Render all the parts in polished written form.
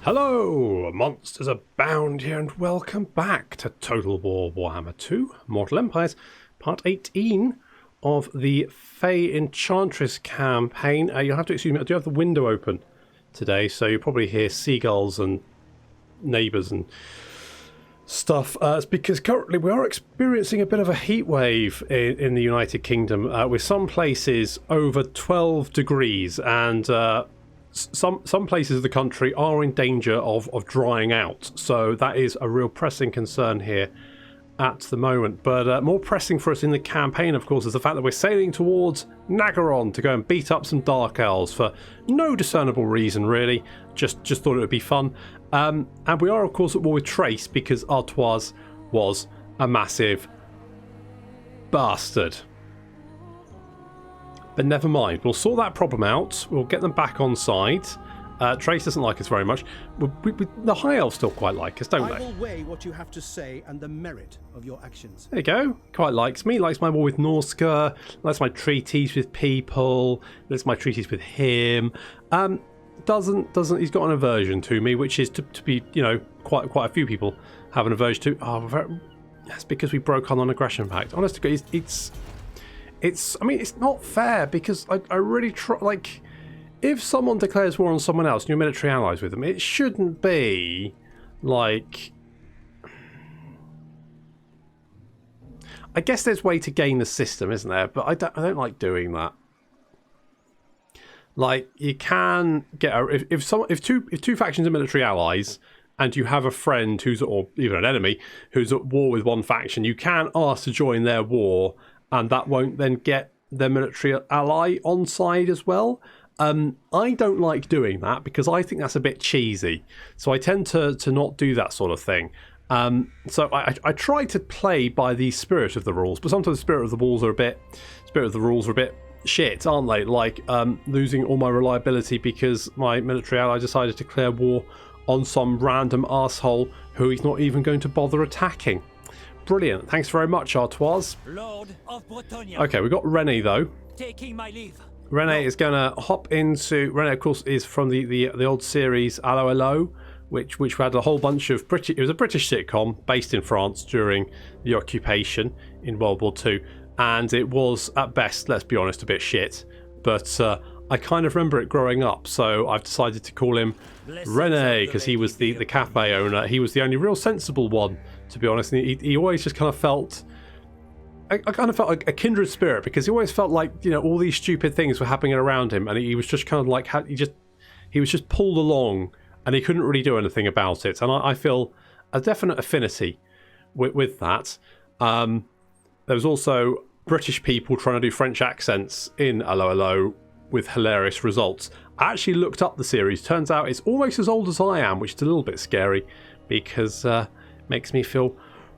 Hello, Monsters Abound here, and welcome back to Total War Warhammer 2 Mortal Empires, part 18 of the Fay Enchantress Campaign. You'll have to excuse me, I do have the window open today, so you'll probably hear seagulls and neighbours and stuff. It's because currently we are experiencing a bit of a heat wave in the United Kingdom, with some places over 12 degrees, and some places of the country are in danger of drying out. So that is a real pressing concern here at the moment. But more pressing for us in the campaign, of course, is the fact that we're sailing towards Naggarond to go and beat up some Dark Elves for no discernible reason, really. Just thought it would be fun. And we are, of course, at war with Trace because Artois was a massive bastard. But never mind, we'll sort that problem out. We'll get them back on side. Trace doesn't like us very much. The High Elves still quite like us, don't they? I will weigh what you have to say and the merit of your actions. There you go. Quite likes me. Likes my war with Norsca. Likes my treaties with people. Likes my treaties with him. Doesn't. He's got an aversion to me, which is to be, you know, quite a few people have an aversion to. Oh, that's because we broke on non-aggression pact. Honestly, I mean, it's not fair because I really try. Like, if someone declares war on someone else and you're military allies with them, it shouldn't be like. I guess there's a way to gain the system, isn't there? But I don't like doing that. Like, you can get if two factions are military allies and you have a friend or even an enemy who's at war with one faction, you can ask to join their war. And that won't then get their military ally on side as well. I don't like doing that because I think that's a bit cheesy. So I tend to not do that sort of thing. So I try to play by the spirit of the rules, but sometimes the spirit of the rules are a bit shit, aren't they? Like losing all my reliability because my military ally decided to declare war on some random arsehole who he's not even going to bother attacking. Brilliant. Thanks very much, Artois. Lord of Bretonnia. Okay, we've got Rene, though. Taking my leave. Rene is going to hop into... Rene, of course, is from the old series Allo Allo, which had a whole bunch of British... It was a British sitcom based in France during the occupation in World War II. And it was, at best, let's be honest, a bit shit. But I kind of remember it growing up, so I've decided to call him Rene, because he was the cafe owner. He was the only real sensible one, to be honest. And he always just kind of felt... I kind of felt like a kindred spirit, because he always felt like, you know, all these stupid things were happening around him, and he was just kind of like... He was just pulled along, and he couldn't really do anything about it. And I feel a definite affinity with that. There was also British people trying to do French accents in Allo Allo with hilarious results. I actually looked up the series. Turns out it's almost as old as I am, which is a little bit scary because it makes me feel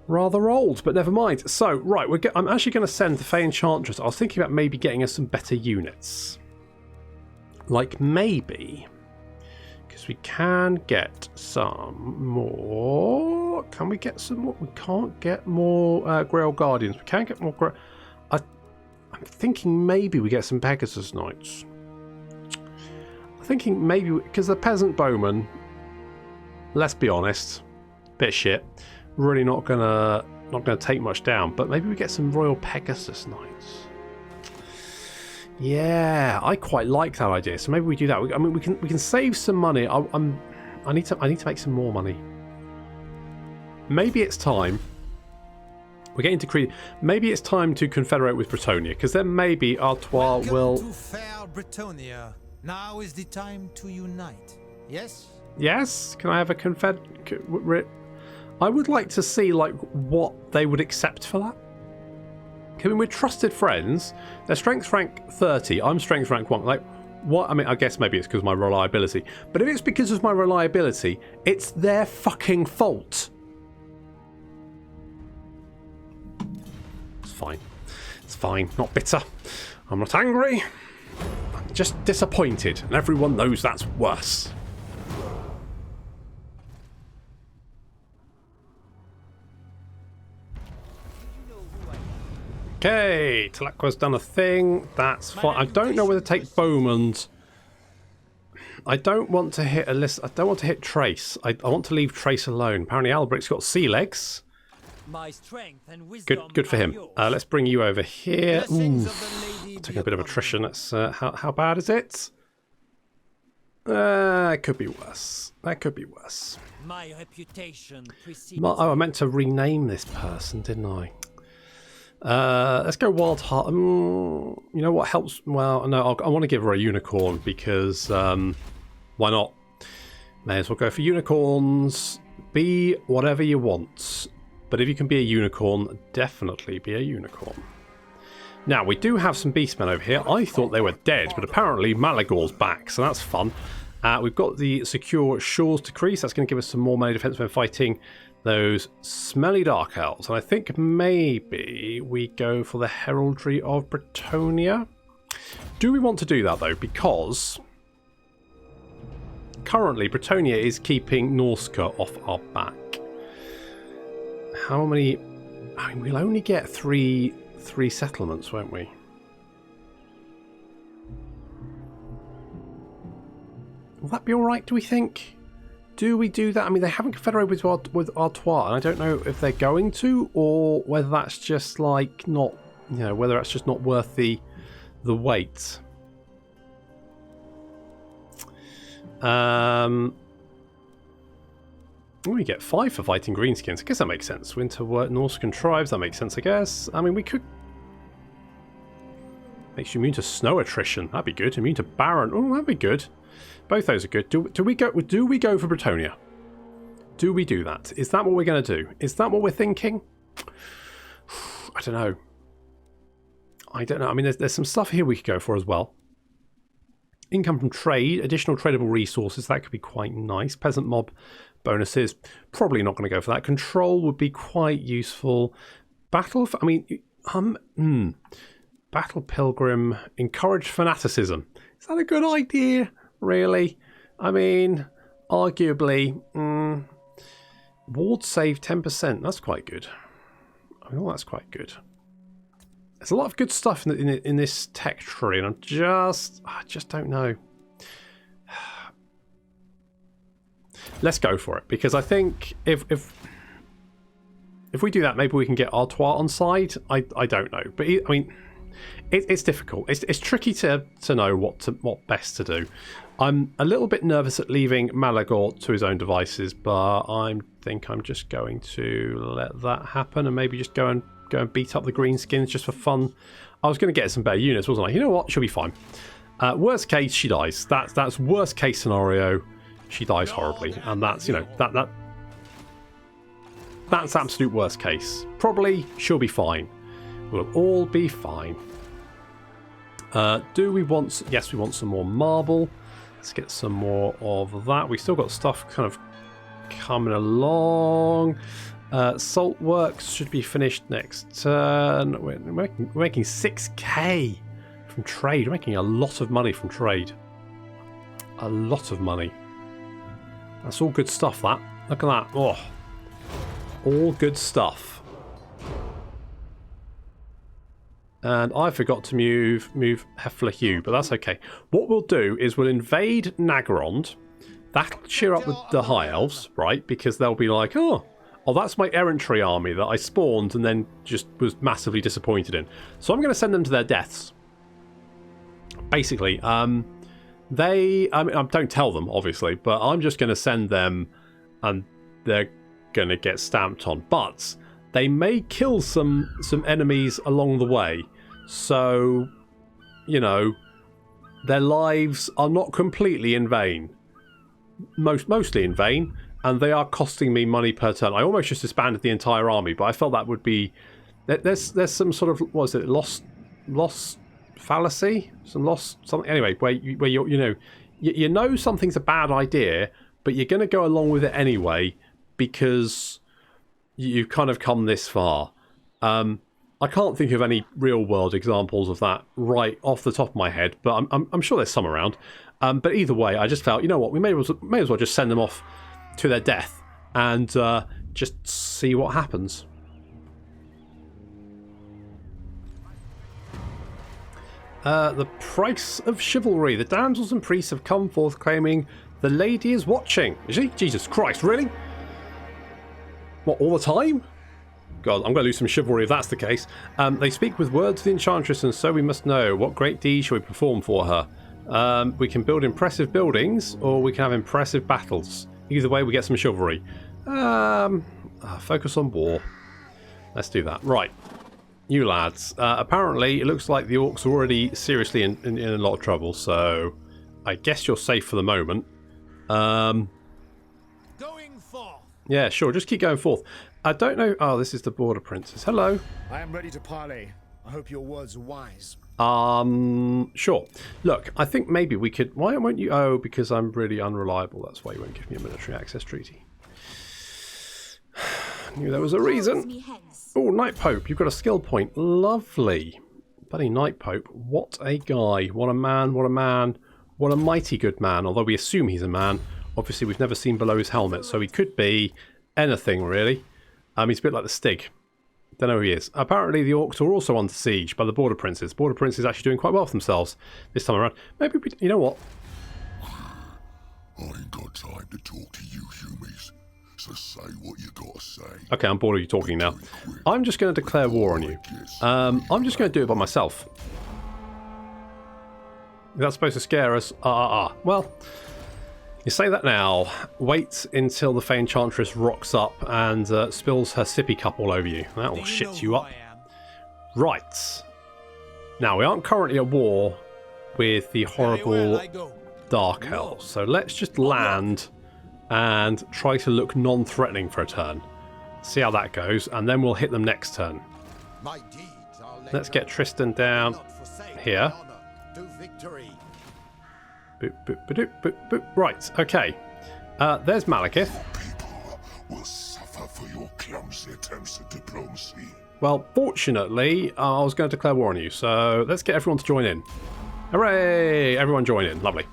rather old, but never mind. So, right, I'm actually going to send the Fay Enchantress. I was thinking about maybe getting us some better units. Like maybe, because we can get some more. Can we get some more? We can't get more Grail Guardians. We can get more Grail... I'm thinking maybe we get some Pegasus Knights. I'm thinking maybe because the Peasant Bowmen, let's be honest, bit shit. Really not gonna take much down. But maybe we get some Royal Pegasus Knights. Yeah, I quite like that idea. So maybe we do that. I mean, we can save some money. I need to make some more money. Maybe it's time. We're getting to Creed. Maybe it's time to confederate with Bretonnia, because then maybe Artois will... to fair Bretonnia. Now is the time to unite. Yes? Yes? Can I have a I would like to see, like, what they would accept for that. I mean, we're trusted friends. They're strength rank 30. I'm strength rank 1. Like, what? I mean, I guess maybe it's because of my reliability. But if it's because of my reliability, it's their fucking fault. Fine. It's fine. Not bitter. I'm not angry. I'm just disappointed. And everyone knows that's worse. Okay. Telakwa's done a thing. That's fine. I don't know whether to take Bowman's. I don't want to hit a list. I don't want to hit Trace. I want to leave Trace alone. Apparently Alberic's got sea legs. My strength and wisdom Good for are him. yours. Let's bring you over here. Blessings Ooh, of the lady be taking a bit of upon attrition. you. That's how bad is it? It could be worse. That could be worse. My reputation precedes I meant to rename this person, didn't I? Let's go Wild Heart. You know what helps? Well, no, I want to give her a unicorn because why not? May as well go for unicorns. Be whatever you want. But if you can be a unicorn, definitely be a unicorn. Now, we do have some beastmen over here. I thought they were dead, but apparently Malagor's back, so that's fun. We've got the Secure Shores Decrease. That's going to give us some more melee defense when fighting those smelly Dark Elves. And I think maybe we go for the Heraldry of Bretonnia. Do we want to do that, though? Because currently Bretonnia is keeping Norsca off our back. How many... I mean, we'll only get three settlements, won't we? Will that be alright, do we think? Do we do that? I mean, they haven't confederated with Artois, and I don't know if they're going to, or whether that's just like not, you know, whether that's just not worth the wait. We get 5 for fighting greenskins. I guess that makes sense. Winter work, Norscan tribes, that makes sense, I guess. I mean, we could... Makes you immune to snow attrition. That'd be good. Immune to barren. Oh, that'd be good. Both those are good. Do we go for Bretonnia? Do we do that? Is that what we're going to do? Is that what we're thinking? I don't know. I don't know. I mean, there's some stuff here we could go for as well. Income from trade, additional tradable resources. That could be quite nice. Peasant mob bonuses. Probably not going to go for that. Control would be quite useful. Battle... I mean... Battle Pilgrim. Encourage fanaticism. Is that a good idea? Really? I mean, arguably... Ward save 10%. That's quite good. I mean, that's quite good. There's a lot of good stuff in this tech tree, and I just don't know. Let's go for it, because I think if we do that, maybe we can get Artois on side. I don't know, but I mean, it's difficult. It's tricky to know what best to do. I'm a little bit nervous at leaving Malagor to his own devices, but I think I'm just going to let that happen and maybe just go and beat up the greenskins just for fun. I was going to get some better units, wasn't I? You know what? She'll be fine. Worst case, she dies. That's worst case scenario. She dies horribly, and that's, you know, that's absolute worst case. Probably she'll be fine. We'll all be fine. Do we want? Yes, we want some more marble. Let's get some more of that. We still got stuff kind of coming along. Salt works should be finished next turn. We're making 6k from trade. We're making a lot of money from trade. A lot of money. That's all good stuff, that. Look at that. Oh, all good stuff. And I forgot to move Hefler Hugh, but that's okay. What we'll do is we'll invade Naggarond. That'll cheer up the High Elves, right? Because they'll be like, oh, that's my errantry army that I spawned and then just was massively disappointed in. So I'm going to send them to their deaths. Basically, I mean, don't tell them, obviously, but I'm just going to send them and they're going to get stamped on. But they may kill some enemies along the way. So, you know, their lives are not completely in vain. Mostly in vain. And they are costing me money per turn. I almost just disbanded the entire army, but I felt that would be... There's some sort of... What is it? Lost fallacy? Something... Anyway, where you know something's a bad idea, but you're going to go along with it anyway because you've kind of come this far. I can't think of any real-world examples of that right off the top of my head, but I'm sure there's some around. But either way, I just felt, you know what, we may as well just send them off to their death and just see what happens. The price of chivalry. The damsels and priests have come forth claiming the lady is watching. Is she? Jesus Christ, really? What, all the time? God, I'm going to lose some chivalry if that's the case. They speak with words of the Enchantress, and so we must know what great deed shall we perform for her. We can build impressive buildings, or we can have impressive battles. Either way, we get some chivalry. Focus on war. Let's do that. Right. You lads. Apparently, it looks like the orcs are already seriously in a lot of trouble, so I guess you're safe for the moment. Going forth. Yeah, sure. Just keep going forth. I don't know. Oh, this is the Border Princess. Hello. I am ready to parley. I hope your words are wise. Sure. Look, I think maybe we could... Why won't you... Oh, because I'm really unreliable. That's why you won't give me a military access treaty. Knew there was a reason. Oh, Knight Pope. You've got a skill point. Lovely. Buddy Knight Pope. What a guy. What a man. What a man. What a mighty good man. Although we assume he's a man. Obviously, we've never seen below his helmet. So he could be anything, really. He's a bit like the Stig. Don't know who he is. Apparently, the orcs are also under siege by the Border Princes. Border Princes actually doing quite well for themselves this time around. Maybe we... You know what? I ain't got time to talk to you humans. So say what you gotta say. Okay, I'm bored of you talking now. I'm just going to declare war on you. I'm just going to do it by myself. That's supposed to scare us. Well, you say that now. Wait until the Fay Enchantress rocks up and spills her sippy cup all over you. That will shit you up. Right. Now, we aren't currently at war with the horrible Dark Elves. So let's just land and try to look non-threatening for a turn. See how that goes, and then we'll hit them next turn. Let's get Tristan down here. Boop, boop, boop, boop, boop. Right, okay. There's Malekith. People will suffer for your clumsy attempts at diplomacy. Well, fortunately, I was going to declare war on you, so let's get everyone to join in. Hooray! Everyone join in. Lovely.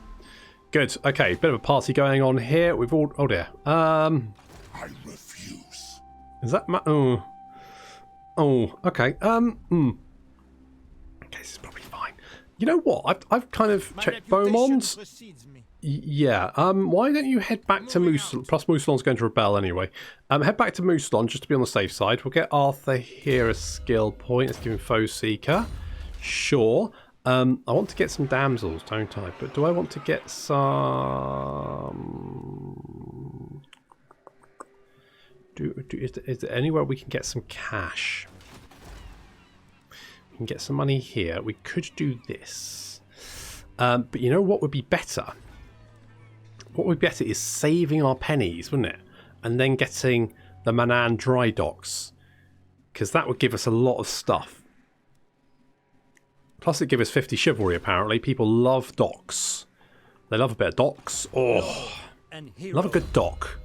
Good. Okay, bit of a party going on here. We've all... Oh, dear. I refuse. Is that... Oh, okay. Okay, this is probably fine. You know what? I've kind of checked Beaumont. Yeah. Why don't you head back to Mousillon? Plus, Mousillon's going to rebel anyway. Head back to Mousillon just to be on the safe side. We'll get Arthur here a skill point. Let's give him Foe Seeker. Sure. I want to get some damsels, don't I? But do I want to get some... Is there anywhere we can get some cash? We can get some money here. We could do this. But you know what would be better? What would be better is saving our pennies, wouldn't it? And then getting the Manan dry docks. Because that would give us a lot of stuff. Plus it gives us 50 chivalry, apparently. People love docks. They love a bit of docks. Oh, love a good dock.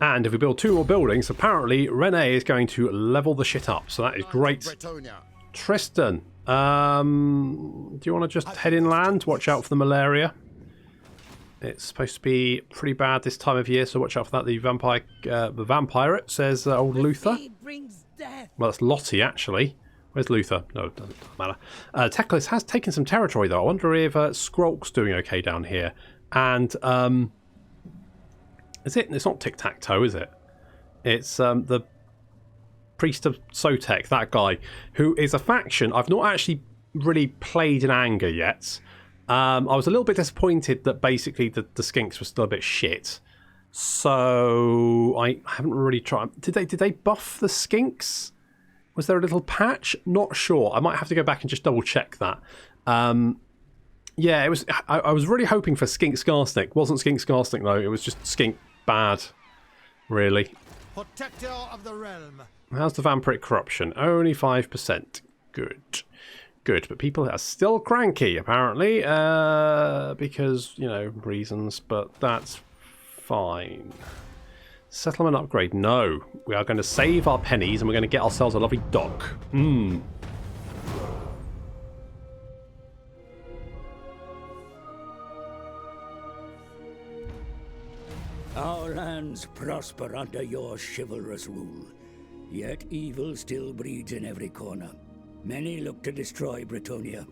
And if we build 2 more buildings, apparently Rene is going to level the shit up. So that is great. Bretonnia. Tristan, do you want to just head inland? Watch out for the malaria. It's supposed to be pretty bad this time of year, so watch out for that. The vampirate, says old Luther. Well, that's Lottie, actually. Where's Luther? No, it doesn't matter. Teclis has taken some territory, though. I wonder if Skrolk's doing okay down here. And, is it? It's not Tic-Tac-Toe, is it? It's the Priest of Sotek, that guy, who is a faction I've not actually really played in anger yet. I was a little bit disappointed that basically the skinks were still a bit shit. So I haven't really tried. Did they buff the skinks? Was there a little patch? Not sure. I might have to go back and just double check that. Yeah, it was. I was really hoping for Skink Skarsnik. Wasn't Skink Skarsnik though. It was just Skink bad, really. Protector of the realm. How's the vampiric corruption? Only 5%. Good. Good, but people are still cranky, apparently, because, you know, reasons, but that's fine. Settlement upgrade, no. We are going to save our pennies and we're going to get ourselves a lovely dock. Our lands prosper under your chivalrous rule, yet evil still breeds in every corner. Many look to destroy Bretonnia,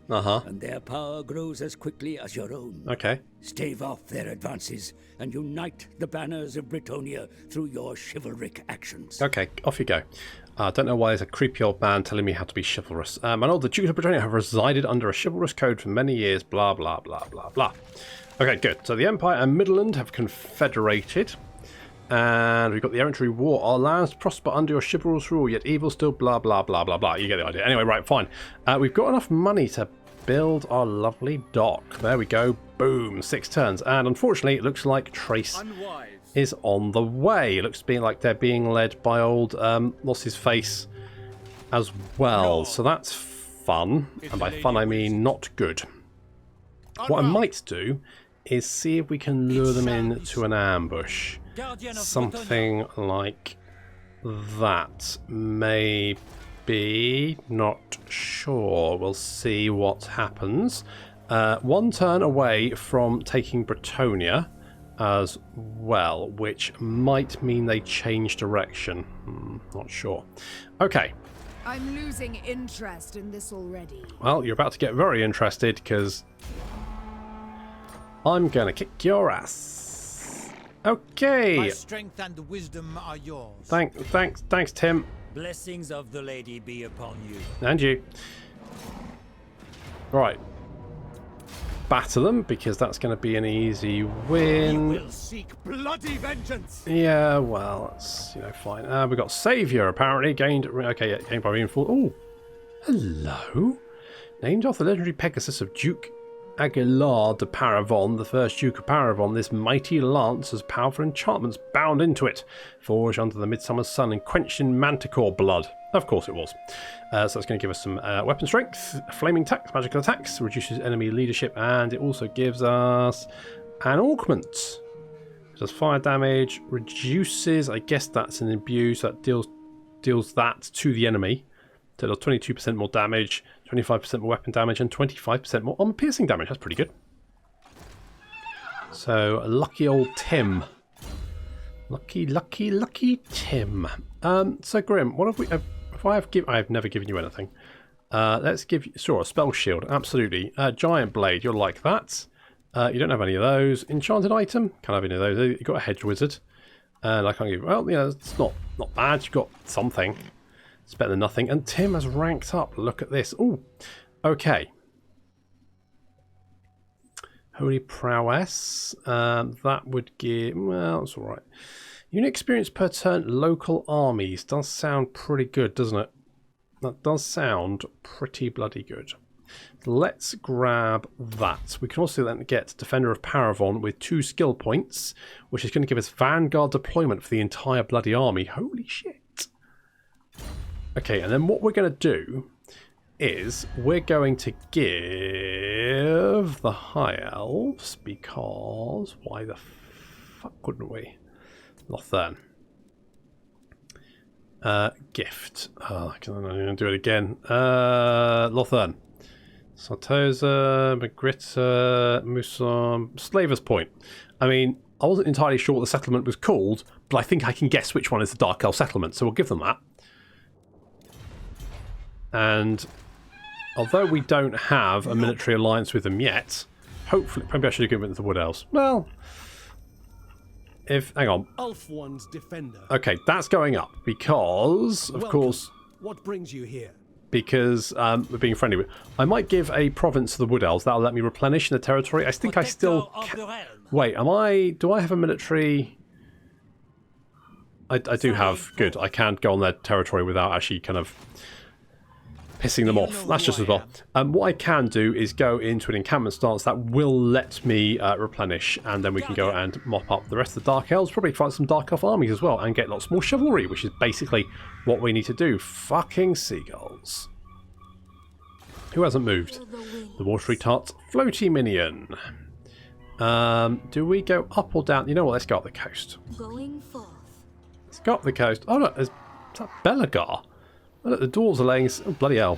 and their power grows as quickly as your own. Okay. Stave off their advances and unite the banners of Bretonnia through your chivalric actions. Okay, off you go. I don't know why there's a creepy old man telling me how to be chivalrous. I know the Dukes of Bretonnia have resided under a chivalrous code for many years, blah, blah, blah, blah, blah. Okay, good. So the Empire and Midland have confederated. And we've got the errantry war. Our lands prosper under your chivalrous rule, yet evil still blah, blah, blah, blah, blah. You get the idea. Anyway, right, fine. We've got enough money to build our lovely dock. There we go. Boom. 6 turns. And unfortunately, it looks like Trace is on the way. It looks to be like they're being led by old what's his face as well. So that's fun. And by fun, I mean not good. What I might do is see if we can lure them into an ambush. Something like that. Maybe. Not sure. We'll see what happens. 1 turn away from taking Bretonnia as well, which might mean they change direction. Not sure. Okay. I'm losing interest in this already. Well, you're about to get very interested because I'm going to kick your ass. Okay. My strength and wisdom are yours. Thanks, Tim. Blessings of the lady be upon you. And you. Right. Batter them, because that's going to be an easy win. We will seek bloody vengeance. Yeah, well, that's, fine. We've got Saviour, apparently. Gained... Okay, yeah, gained by reinforcement. Oh, hello. Named after the legendary Pegasus of Duke Aguilar de Paravon, the first Duke of Paravon, this mighty lance has powerful enchantments bound into it, forged under the midsummer sun and quenched in manticore blood. Of course it was. So that's going to give us some weapon strength, flaming attacks, magical attacks, reduces enemy leadership, and it also gives us an augment. It does fire damage, reduces, I guess that's an imbue, so that deals that to the enemy. So it does 22% more damage, 25% more weapon damage, and 25% more on piercing damage. That's pretty good. So, lucky old Tim. Lucky Tim. So, Grim, what have we... I've never given you anything. Let's give you... Sure, a spell shield. Absolutely. Giant blade. You'll like that. You don't have any of those. Enchanted item. Can't have any of those. You've got a hedge wizard. And I can't give... Well, it's not bad. You've got something. It's better than nothing. And Tim has ranked up. Look at this. Ooh. Okay. Holy prowess. That would give... Well, that's alright. Unit experience per turn, local armies. Does sound pretty good, doesn't it? That does sound pretty bloody good. Let's grab that. We can also then get Defender of Paravon with 2 skill points, which is going to give us Vanguard deployment for the entire bloody army. Holy shit. Okay, and then what we're going to do is we're going to give the High Elves, because why the fuck wouldn't we? Lothern. Gift. Oh, I'm going to do it again. Lothern. Sartosa, Magritta, Muson, Slaver's Point. I mean, I wasn't entirely sure what the settlement was called, but I think I can guess which one is the Dark Elf settlement, so we'll give them that. And although we don't have a military alliance with them yet, hopefully, maybe I should have given it to the Wood Elves. Well, hang on. Ulf One's defender. Okay, that's going up because, of course. What brings you here? Because we're being friendly. I might give a province to the Wood Elves. That'll let me replenish in the territory. I think I still. Wait, do I have a military? I do have. Good. I can't go on their territory without actually kind of pissing them off. That's just as well. What I can do is go into an encampment stance that will let me replenish, and then we can go and mop up the rest of the Dark Elves, probably fight some Dark Elf armies as well, and get lots more chivalry, which is basically what we need to do. Fucking seagulls. Who hasn't moved? The watery tart floaty minion. Do we go up or down? You know what? Let's go up the coast. Going forth. Let's go up the coast. Oh look, is that Belagar? Oh, look, the dwarves are laying... Oh, bloody hell.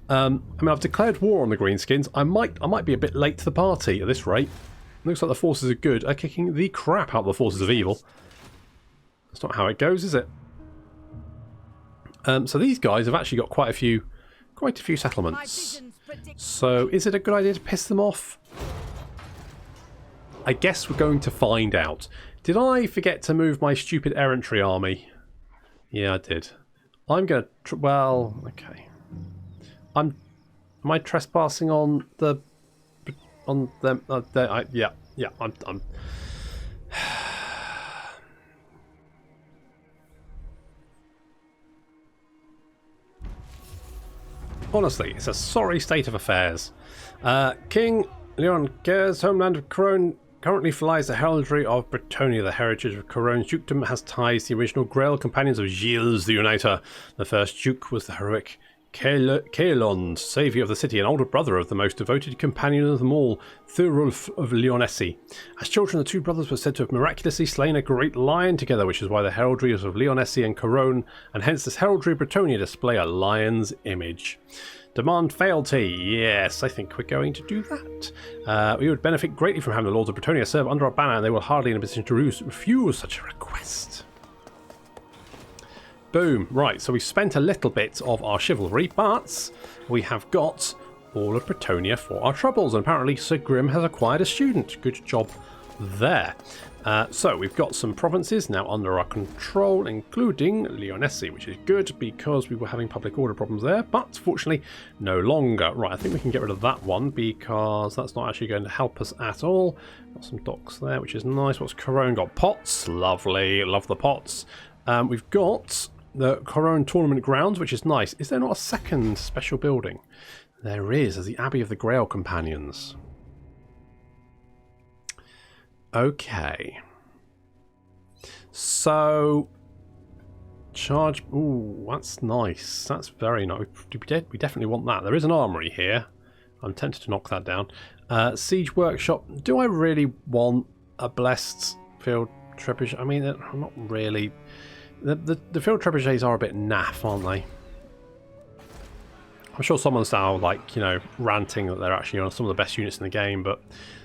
I mean, I've declared war on the Greenskins. I might be a bit late to the party at this rate. Looks like the forces of good are kicking the crap out of the forces of evil. That's not how it goes, is it? So these guys have actually got quite a few quite a few settlements. So is it a good idea to piss them off? I guess we're going to find out. Did I forget to move my stupid errantry army? Yeah, I did. I'm going to... well, okay. Am I trespassing on the... on them? Yeah, I'm... Honestly, it's a sorry state of affairs. King Leon Ger's homeland of Corone currently flies the heraldry of Bretonnia. The heritage of Corone's dukedom has ties to the original Grail companions of Gilles the Uniter. The first duke was the heroic Caelond, saviour of the city, and older brother of the most devoted companion of them all, Thurulf of Lyonesse. As children, the two brothers were said to have miraculously slain a great lion together, which is why the heraldry of Lyonesse and Corone, and hence this heraldry of Bretonnia, display a lion's image. Demand fealty. Yes, I think we're going to do that. We would benefit greatly from having the Lords of Bretonnia serve under our banner, and they will hardly in a position to refuse such a request. Boom. Right, so we spent a little bit of our chivalry, but we have got all of Bretonnia for our troubles, and apparently Sir Grim has acquired a student. Good job there. So we've got some provinces now under our control, including Lyonesse, which is good because we were having public order problems there, but fortunately no longer. Right, I think we can get rid of that one because that's not actually going to help us at all. Got some docks there, which is nice. What's Corone got? Pots. Lovely. Love the pots. We've got the Corone Tournament Grounds, which is nice. Is there not a second special building? There is, as the Abbey of the Grail Companions. Okay. So, charge... ooh, that's nice. That's very nice. We definitely want that. There is an armory here. I'm tempted to knock that down. Siege Workshop. Do I really want a blessed field trebuchet? I mean, I'm not really... The field trebuchets are a bit naff, aren't they? I'm sure someone's now, like, you know, ranting that they're actually on some of the best units in the game, but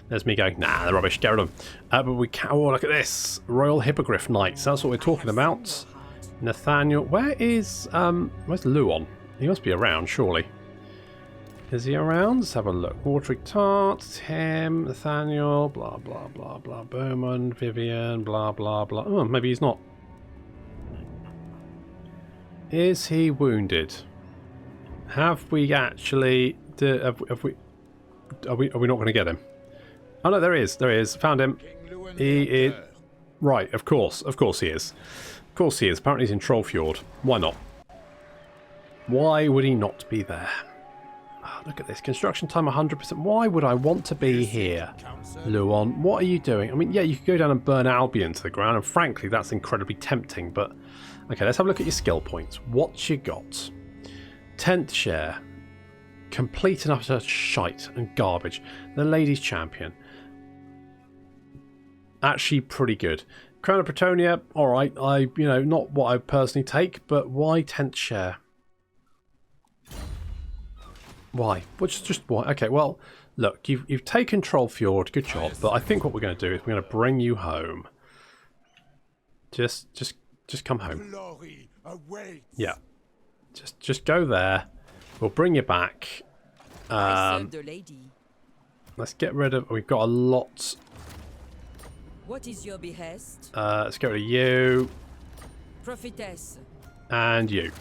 there's me going, nah, they're rubbish, get rid of them. But we can... oh, look at this. Royal Hippogriff Knights, that's what we're talking about. Nathaniel... where is... where's Luon? He must be around, surely. Is he around? Let's have a look. Watery Tart, Tim, Nathaniel, blah, blah, blah, blah, Bowman, Vivian, blah, blah, blah. Oh, maybe he's not. Is he wounded? Have we actually... are we not going to get him? Oh no, there is. Found him. He is... right, of course he is. Of course he is. Apparently he's in Trollfjord. Why not? Why would he not be there? Oh, look at this. Construction time 100%. Why would I want to be here? Luon, what are you doing? I mean, yeah, you could go down and burn Albion to the ground, and frankly, that's incredibly tempting, but... okay, let's have a look at your skill points. What you got? 10th share. Complete and utter shite and garbage. The Ladies' Champion. Actually pretty good. Crown of Bretonnia, alright. Not what I personally take, but why 10th share? Why? Just why? Okay, well, look, you've taken Trollfjord, good job, but I think what we're going to do is we're going to bring you home. Just come home. Yeah. Just go there. We'll bring you back. Let's get rid of... we've got a lot. What is your behest? Let's get rid of you. Prophetess. And you.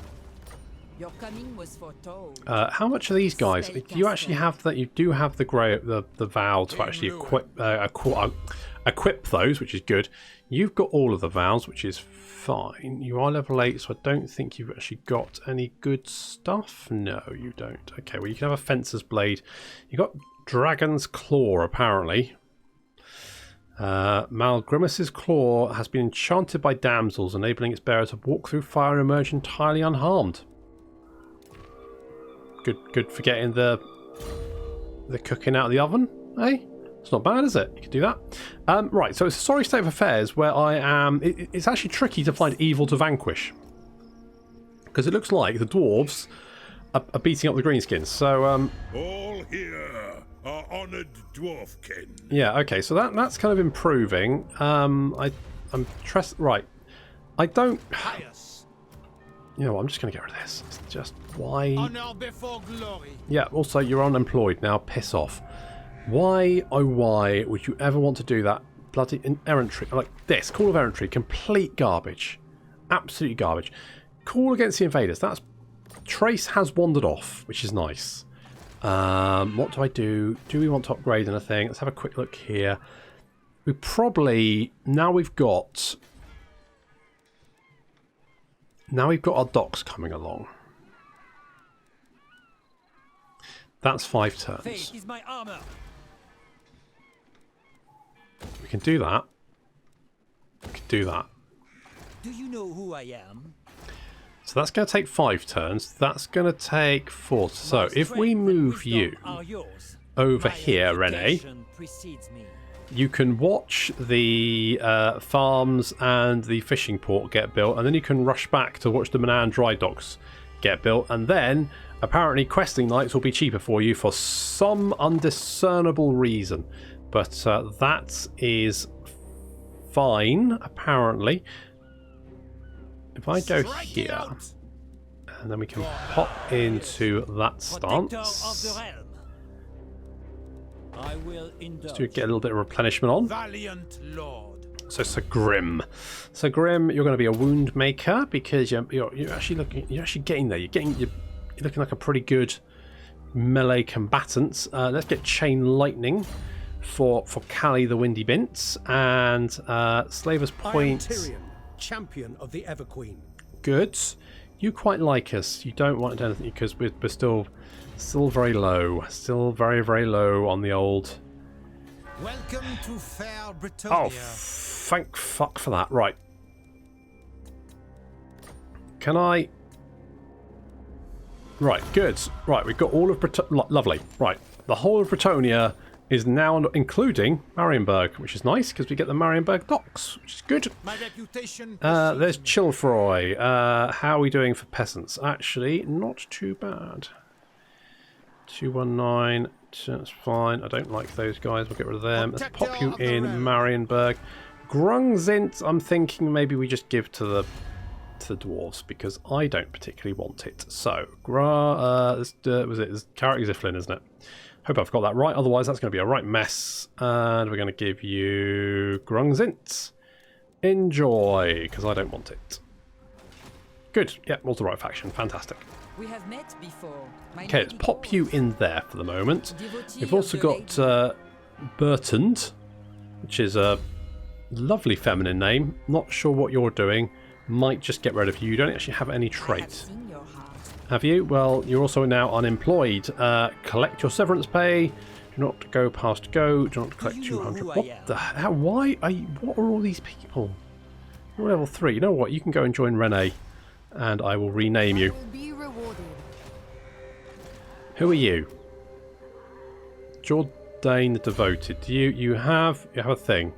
Your coming was foretold. How much are these guys? Do you actually have that? You do have the vow to actually equip those, which is good. You've got all of the vows, which is fine. You are level 8, so I don't think you've actually got any good stuff. No, you don't. Okay, well, you can have a Fencer's Blade. You've got Dragon's Claw, apparently. Malgrimus's Claw has been enchanted by damsels, enabling its bearer to walk through fire and emerge entirely unharmed. Good for getting the cooking out of the oven, eh? It's not bad, is it? You can do that. Right, so it's a sorry state of affairs where I am... it's actually tricky to find evil to vanquish. Because it looks like the dwarves are beating up the greenskins. So, all here are honoured dwarfkin. yeah, okay, so that's kind of improving. I'm right. I don't... You know what, I'm just going to get rid of this. It's just, why? Honor before glory. Yeah, also, you're unemployed now. Piss off. Why, oh why, would you ever want to do that? Bloody errantry. Like this. Call of errantry. Complete garbage. Absolutely garbage. Call against the invaders. That's... Trace has wandered off, which is nice. What do I do? Do we want to upgrade anything? Let's have a quick look here. We probably... Now we've got our docks coming along. That's 5 turns. Fate is my armor. We can do that. We can do that. Do you know who I am? So that's going to take 5 turns. That's going to take 4. So if we move you over here, Rene, you can watch the farms and the fishing port get built, and then you can rush back to watch the Manan dry docks get built, and then apparently questing nights will be cheaper for you for some undiscernible reason. But that is fine, apparently. If I go here, and then we can pop into that stance. Let's get a little bit of replenishment on. Valiant Lord. So Grim. So Grim, you're going to be a wound maker because you're actually getting there. You're looking like a pretty good melee combatant. Let's get Chain Lightning for Callie the Windy Bints and Slaver's Point. Tyrion, champion of the Everqueen. Good. You quite like us. You don't want anything because we're still very low. Still very, very low on the old. Welcome to fair Bretonnia. Oh, thank fuck for that. Right. Can I? Right, good. Right, we've got all of Bretonnia. Lovely. Right, the whole of Bretonnia is now including Marienburg, which is nice because we get the Marienburg docks, which is good. My reputation. There's Chilfroy. How are we doing for peasants? Actually, not too bad. 219. That's fine. I don't like those guys. We'll get rid of them. Let's pop you in Marienburg. Grungzint, I'm thinking maybe we just give to the dwarves because I don't particularly want it. So, was it? It's Carrick Ziflin, isn't it? Hope I've got that right. Otherwise, that's going to be a right mess. And we're going to give you Grungzint. Enjoy, because I don't want it. Good. Yeah, all the right faction. Fantastic. We have met before. Okay, let's pop you in there for the moment. We've also got Bertond, which is a lovely feminine name. Not sure what you're doing. Might just get rid of you. You don't actually have any traits. Have you? Well, you're also now unemployed. Collect your severance pay. Do not go past go. Do not collect 200. What the hell? Why are you? What are all these people? You're level 3. You know what? You can go and join Rene, and I will rename you. Who are you? Jourdain the Devoted. You have a thing.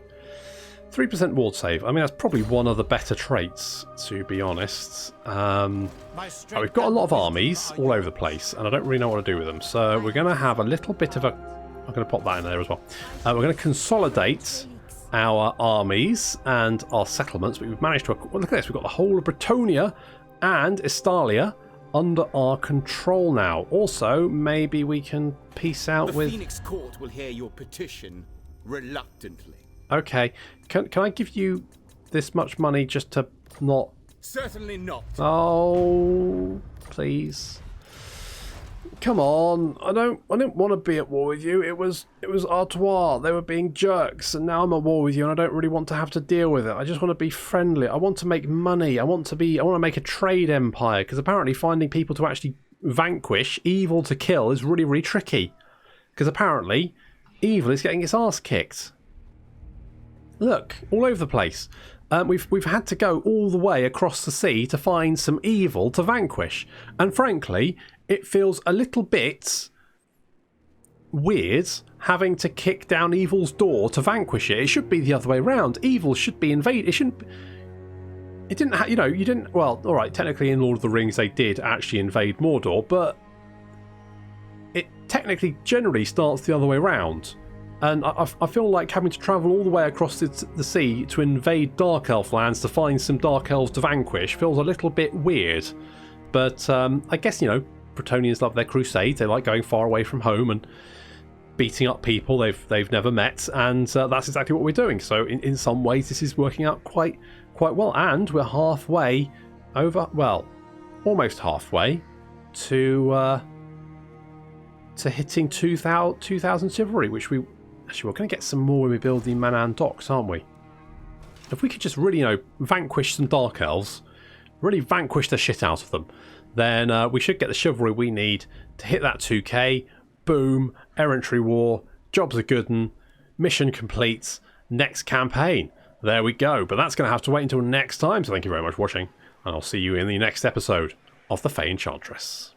3% ward save. I mean, that's probably one of the better traits, to be honest. We've got a lot of armies all over the place, and I don't really know what to do with them. So we're going to have a little bit of a... I'm going to pop that in there as well. We're going to consolidate our armies and our settlements. But we've managed to... Well, look at this. We've got the whole of Bretonnia and Estalia under our control now. Also, maybe we can peace out with... The Phoenix Court will hear your petition reluctantly. Okay, can I give you this much money just to not... Certainly not. Oh, please. Come on. I didn't want to be at war with you. It was Artois. They were being jerks, and now I'm at war with you, and I don't really want to have to deal with it. I just want to be friendly. I want to make money. I want to make a trade empire, because apparently finding people to actually vanquish, evil to kill, is really, really tricky. Because apparently evil is getting its arse kicked. Look, all over the place. We've had to go all the way across the sea to find some evil to vanquish. And frankly, it feels a little bit weird having to kick down evil's door to vanquish it. It should be the other way around. Evil should be invaded. It shouldn't... It didn't... you didn't... Well, alright, technically in Lord of the Rings they did actually invade Mordor, but it technically generally starts the other way around. And I feel like having to travel all the way across the sea to invade Dark Elf lands to find some Dark Elves to vanquish feels a little bit weird. But I guess, you know, Bretonians love their crusades. They like going far away from home and beating up people they've never met. And that's exactly what we're doing. So in some ways, this is working out quite well. And we're halfway over, well, almost halfway to hitting 2,000 chivalry, which we... Actually, we're going to get some more when we build the Manan docks, aren't we? If we could just really, you know, vanquish some Dark Elves, really vanquish the shit out of them, then we should get the chivalry we need to hit that 2k. Boom, errantry war, jobs are good, and mission complete. Next campaign. There we go. But that's going to have to wait until next time. So thank you very much for watching, and I'll see you in the next episode of the Fay Enchantress.